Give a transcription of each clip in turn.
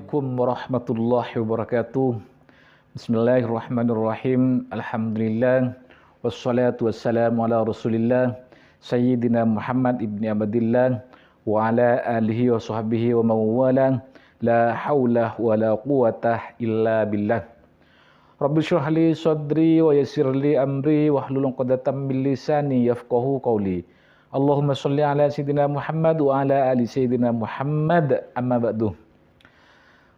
Assalamualaikum warahmatullahi wabarakatuh. Bismillahirrahmanirrahim. Alhamdulillah. Wassalatu wassalamu ala rasulillah Sayyidina Muhammad ibni Abdillah wa ala alihi wa sahbihi wa mawala. La hawla wa la quwata illa billah. Rabbi syrah li sadri wa yassir li amri wahlul 'uqdatam min lisani yafqahu qawli. Allahumma shalli ala Sayyidina Muhammad wa ala ali Sayyidina Muhammad, amma ba'du.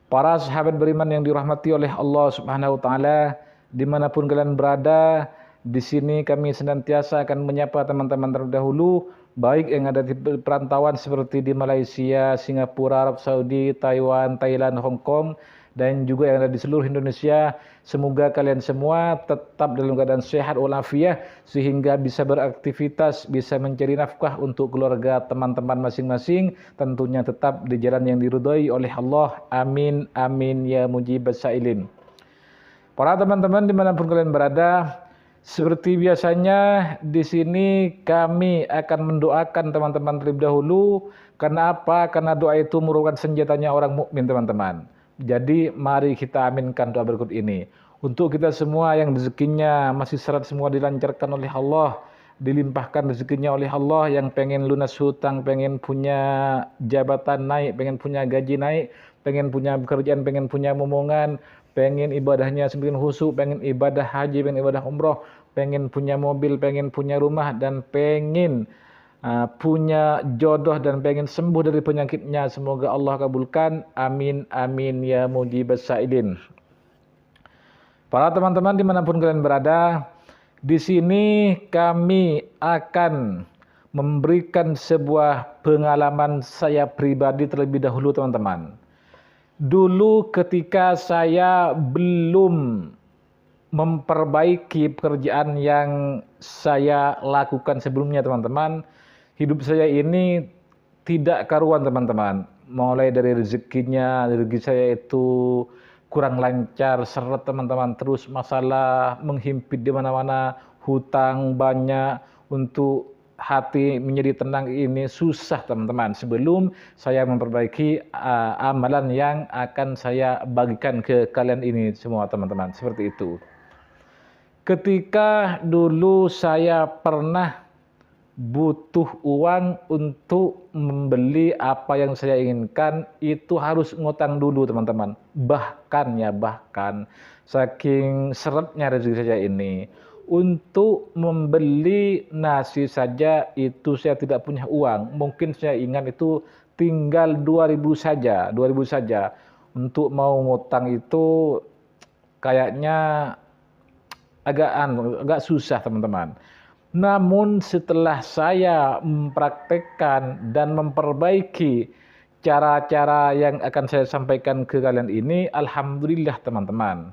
Para sahabat beriman yang dirahmati oleh Allah Subhanahu wa taala, dimanapun kalian berada, di sini kami senantiasa akan menyapa teman-teman terdahulu, baik yang ada di perantauan seperti di Malaysia, Singapura, Arab Saudi, Taiwan, Thailand, Hong Kong, dan juga yang ada di seluruh Indonesia. Semoga kalian semua tetap dalam keadaan sehat walafiat sehingga bisa beraktivitas, bisa mencari nafkah untuk keluarga teman-teman masing-masing, tentunya tetap di jalan yang diridhai oleh Allah. Amin amin ya mujibas sailin. Para teman-teman dimanapun kalian berada, seperti biasanya di sini kami akan mendoakan teman-teman terlebih dahulu. Karena apa? Karena doa itu merupakan senjatanya orang mukmin, teman-teman. Jadi mari kita aminkan doa berikut ini. Untuk kita semua yang rezekinya masih syarat semua dilancarkan oleh Allah, dilimpahkan rezekinya oleh Allah, yang pengen lunas hutang, pengen punya jabatan naik, pengen punya gaji naik, pengen punya pekerjaan, pengen punya momongan, pengen ibadahnya semakin khusyuk, pengen ibadah haji, pengen ibadah umroh, pengen punya mobil, pengen punya rumah, dan pengen punya jodoh dan pengen sembuh dari penyakitnya. Semoga Allah kabulkan. Amin amin ya mujibas sailin. Para teman-teman dimanapun kalian berada, di sini kami akan memberikan sebuah pengalaman saya pribadi terlebih dahulu, teman-teman. Dulu ketika saya belum memperbaiki pekerjaan yang saya lakukan sebelumnya, teman-teman, hidup saya ini tidak karuan, teman-teman. Mulai dari rezekinya, rezeki saya itu kurang lancar, seret, teman-teman. Terus masalah menghimpit di mana-mana, hutang banyak, untuk hati menjadi tenang ini susah, teman-teman. Sebelum saya memperbaiki amalan yang akan saya bagikan ke kalian ini semua, teman-teman. Seperti itu. Ketika dulu saya pernah butuh uang untuk membeli apa yang saya inginkan, itu harus ngutang dulu, teman-teman. Bahkan saking seretnya rezeki saya ini, untuk membeli nasi saja itu saya tidak punya uang. Mungkin saya ingat itu tinggal 2.000 saja, 2.000 saja. Untuk mau ngutang itu kayaknya agak susah, teman-teman. Namun setelah saya mempraktekkan dan memperbaiki cara-cara yang akan saya sampaikan ke kalian ini, alhamdulillah, teman-teman.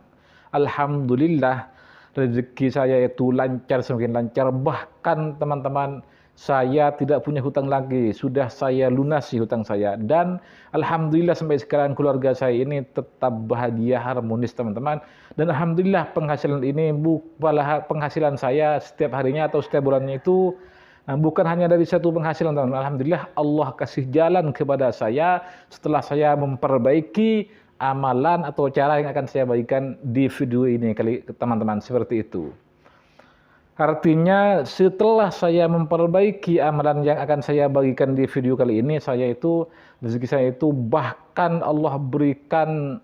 Alhamdulillah rezeki saya itu lancar, semakin lancar. Bahkan, teman-teman, saya tidak punya hutang lagi. Sudah saya lunasi hutang saya. Dan alhamdulillah sampai sekarang keluarga saya ini tetap bahagia, harmonis, teman-teman. Dan alhamdulillah penghasilan ini, penghasilan saya setiap harinya atau setiap bulannya itu bukan hanya dari satu penghasilan, teman-teman. Alhamdulillah Allah kasih jalan kepada saya setelah saya memperbaiki amalan atau cara yang akan saya bagikan di video ini kali, teman-teman. Seperti itu. Artinya setelah saya memperbaiki amalan yang akan saya bagikan di video kali ini, rezeki saya itu bahkan Allah berikan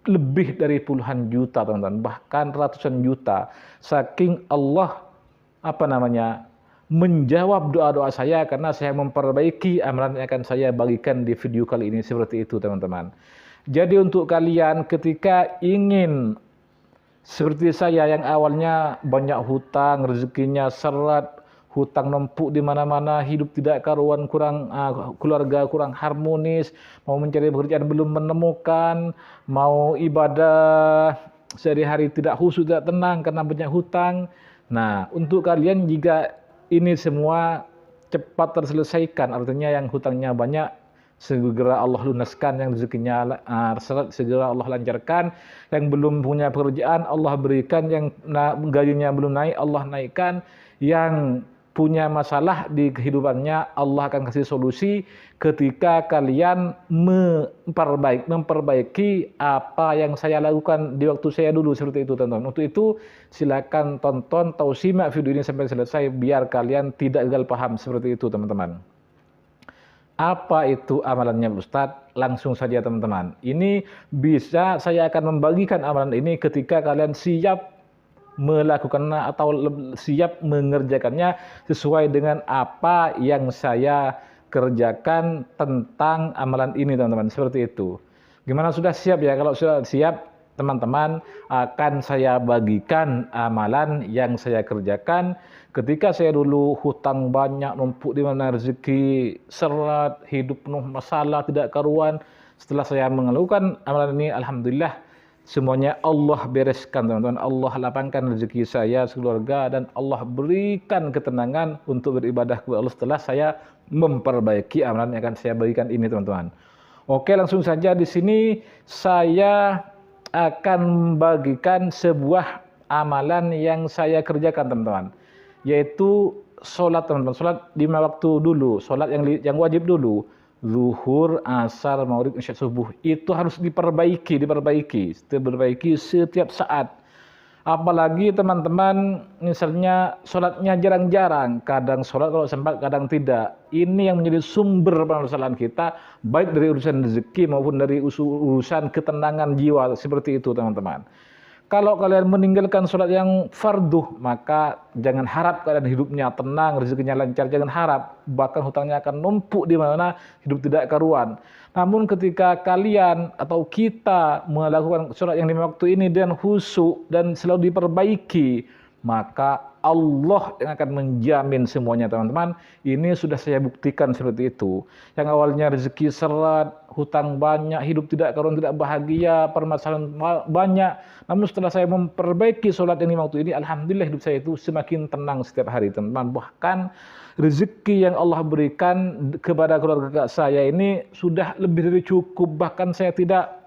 lebih dari puluhan juta, teman-teman, bahkan ratusan juta. Saking Allah menjawab doa-doa saya karena saya memperbaiki amalan yang akan saya bagikan di video kali ini. Seperti itu, teman-teman. Jadi untuk kalian ketika ingin seperti saya yang awalnya banyak hutang, rezekinya seret, hutang numpuk di mana-mana, hidup tidak karuan, keluarga kurang harmonis, mau mencari pekerjaan belum menemukan, mau ibadah sehari-hari tidak khusyuk, tidak tenang karena banyak hutang. Nah, untuk kalian jika ini semua cepat terselesaikan, artinya yang hutangnya banyak segera Allah lunaskan, yang rezekinya segera Allah lancarkan, yang belum punya pekerjaan Allah berikan, yang gajinya belum naik Allah naikkan, yang punya masalah di kehidupannya, Allah akan kasih solusi ketika kalian memperbaiki apa yang saya lakukan di waktu saya dulu, seperti itu teman-teman. Untuk itu silakan tonton atau simak video ini sampai selesai biar kalian tidak gagal paham, seperti itu teman-teman. Apa itu amalannya Ustadz? Langsung saja teman-teman. Ini bisa saya akan membagikan amalan ini ketika kalian siap melakukannya atau siap mengerjakannya sesuai dengan apa yang saya kerjakan tentang amalan ini teman-teman. Seperti itu. Gimana, sudah siap ya? Kalau sudah siap teman-teman, akan saya bagikan amalan yang saya kerjakan ketika saya dulu hutang banyak, numpuk di mana rezeki seret, hidup penuh masalah, tidak karuan. Setelah saya melakukan amalan ini, alhamdulillah semuanya Allah bereskan teman-teman. Allah lapangkan rezeki saya, keluarga, dan Allah berikan ketenangan untuk beribadah kepada Allah setelah saya memperbaiki amalan yang akan saya bagikan ini teman-teman. Oke, langsung saja di sini saya akan membagikan sebuah amalan yang saya kerjakan teman-teman, yaitu sholat teman-teman. Sholat 5 waktu dulu, sholat yang wajib dulu, zuhur, asar, maghrib, isya, subuh, itu harus diperbaiki setiap saat. Apalagi teman-teman misalnya sholatnya jarang-jarang, kadang sholat kalau sempat, kadang tidak. Ini yang menjadi sumber permasalahan kita, baik dari urusan rezeki maupun dari urusan ketenangan jiwa, seperti itu teman-teman. Kalau kalian meninggalkan sholat yang fardu, maka jangan harap kalian hidupnya tenang, rezekinya lancar, jangan harap. Bahkan hutangnya akan numpuk di mana, hidup tidak karuan. Namun ketika kalian atau kita melakukan sholat yang 5 waktu ini dan khusyuk dan selalu diperbaiki, maka Allah yang akan menjamin semuanya teman-teman. Ini sudah saya buktikan seperti itu. Yang awalnya rezeki seret, hutang banyak, hidup tidak karuan, tidak bahagia, permasalahan banyak. Namun setelah saya memperbaiki sholat yang 5 waktu ini, alhamdulillah hidup saya itu semakin tenang setiap hari teman-teman. Bahkan rezeki yang Allah berikan kepada keluarga saya ini sudah lebih dari cukup. Bahkan saya tidak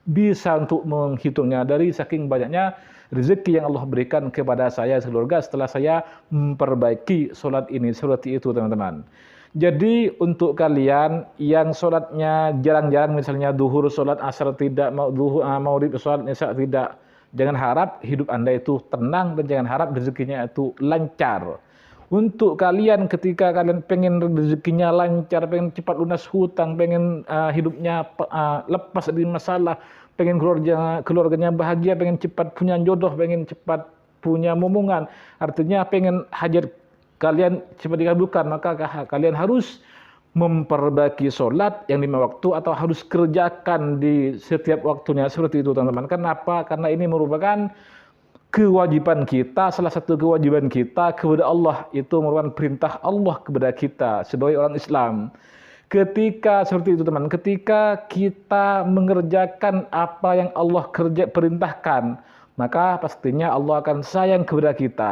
bisa untuk menghitungnya dari saking banyaknya rezeki yang Allah berikan kepada saya keluarga setelah saya memperbaiki sholat ini, seperti itu teman-teman. Jadi untuk kalian yang sholatnya jarang-jarang, misalnya duhur sholat, asar tidak, maghrib sholat, isya tidak, jangan harap hidup Anda itu tenang dan jangan harap rezekinya itu lancar. Untuk kalian ketika kalian pengen rezekinya lancar, pengen cepat lunas hutang, pengen hidupnya lepas dari masalah, pengen keluarganya bahagia, pengen cepat punya jodoh, pengen cepat punya momongan, artinya pengen hajat kalian cepat dikabulkan, maka kalian harus memperbaiki sholat yang 5 waktu atau harus kerjakan di setiap waktunya, seperti itu teman-teman. Kenapa? Karena ini merupakan kewajiban kita, salah satu kewajiban kita kepada Allah, itu merupakan perintah Allah kepada kita sebagai orang Islam. Ketika seperti itu teman, ketika kita mengerjakan apa yang Allah perintahkan, maka pastinya Allah akan sayang kepada kita.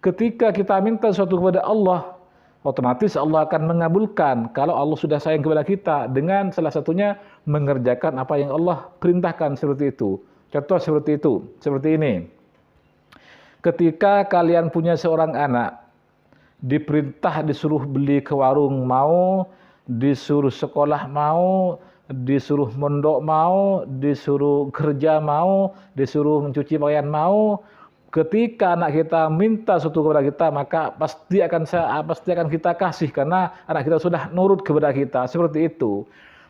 Ketika kita minta sesuatu kepada Allah, otomatis Allah akan mengabulkan kalau Allah sudah sayang kepada kita, dengan salah satunya mengerjakan apa yang Allah perintahkan, seperti itu. Contoh seperti itu, seperti ini. Ketika kalian punya seorang anak, diperintah disuruh beli ke warung mau, disuruh sekolah mau, disuruh mondok mau, disuruh kerja mau, disuruh mencuci pakaian mau. Ketika anak kita minta sesuatu kepada kita, maka pasti akan kita kasih karena anak kita sudah nurut kepada kita, seperti itu.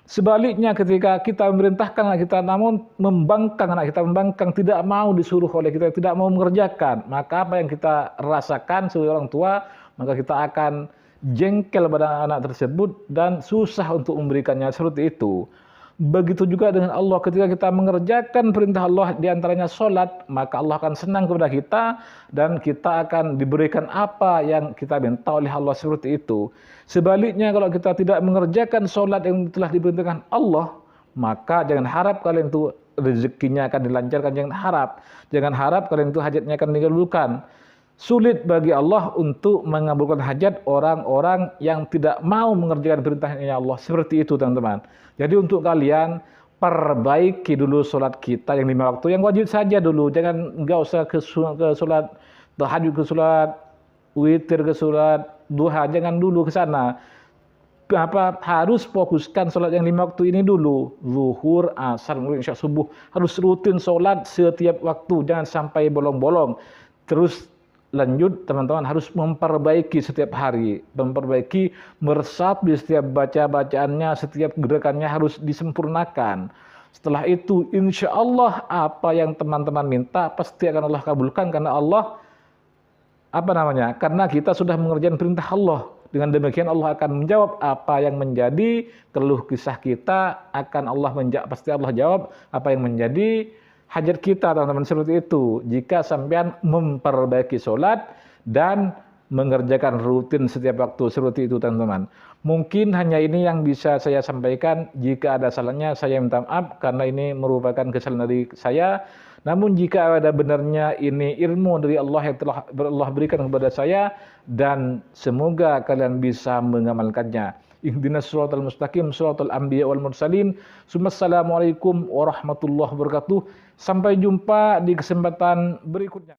Sebaliknya ketika kita memerintahkan anak kita namun anak kita membangkang, tidak mau disuruh oleh kita, tidak mau mengerjakan, maka apa yang kita rasakan sebagai orang tua, maka kita akan jengkel pada anak tersebut dan susah untuk memberikannya, seperti itu. Begitu juga dengan Allah, ketika kita mengerjakan perintah Allah diantaranya sholat, maka Allah akan senang kepada kita dan kita akan diberikan apa yang kita minta oleh Allah, seperti itu. Sebaliknya kalau kita tidak mengerjakan sholat yang telah diperintahkan Allah, maka jangan harap kalian itu rezekinya akan dilancarkan, jangan harap kalian itu hajatnya akan dikabulkan. Sulit bagi Allah untuk mengabulkan hajat orang-orang yang tidak mau mengerjakan perintahnya Allah, seperti itu teman-teman. Jadi untuk kalian perbaiki dulu sholat kita yang 5 waktu, yang wajib saja dulu, nggak usah ke sholat tahajud, ke sholat witir, ke sholat duha, jangan dulu ke sana. Harus fokuskan sholat yang 5 waktu ini dulu, zuhur, asar, maghrib, isya, subuh, harus rutin sholat setiap waktu, jangan sampai bolong-bolong. Terus lanjut teman-teman, harus memperbaiki setiap hari, meresapi setiap bacaannya, setiap gerakannya harus disempurnakan. Setelah itu insya Allah apa yang teman-teman minta pasti akan Allah kabulkan, karena Allah karena kita sudah mengerjakan perintah Allah. Dengan demikian Allah akan menjawab apa yang menjadi keluh kisah kita, akan Allah pasti Allah jawab apa yang menjadi hajat kita, teman-teman. Seperti itu jika sampean memperbaiki sholat dan mengerjakan rutin setiap waktu, seperti itu teman-teman. Mungkin hanya ini yang bisa saya sampaikan. Jika ada salahnya saya minta maaf, karena ini merupakan kesalahan dari saya. Namun jika ada benarnya ini ilmu dari Allah yang telah Allah berikan kepada saya, dan semoga kalian bisa mengamalkannya. Ihdinas shiratal mustaqim, shiratal anbiya wal mursalin. Assalamualaikum warahmatullahi wabarakatuh. Sampai jumpa di kesempatan berikutnya.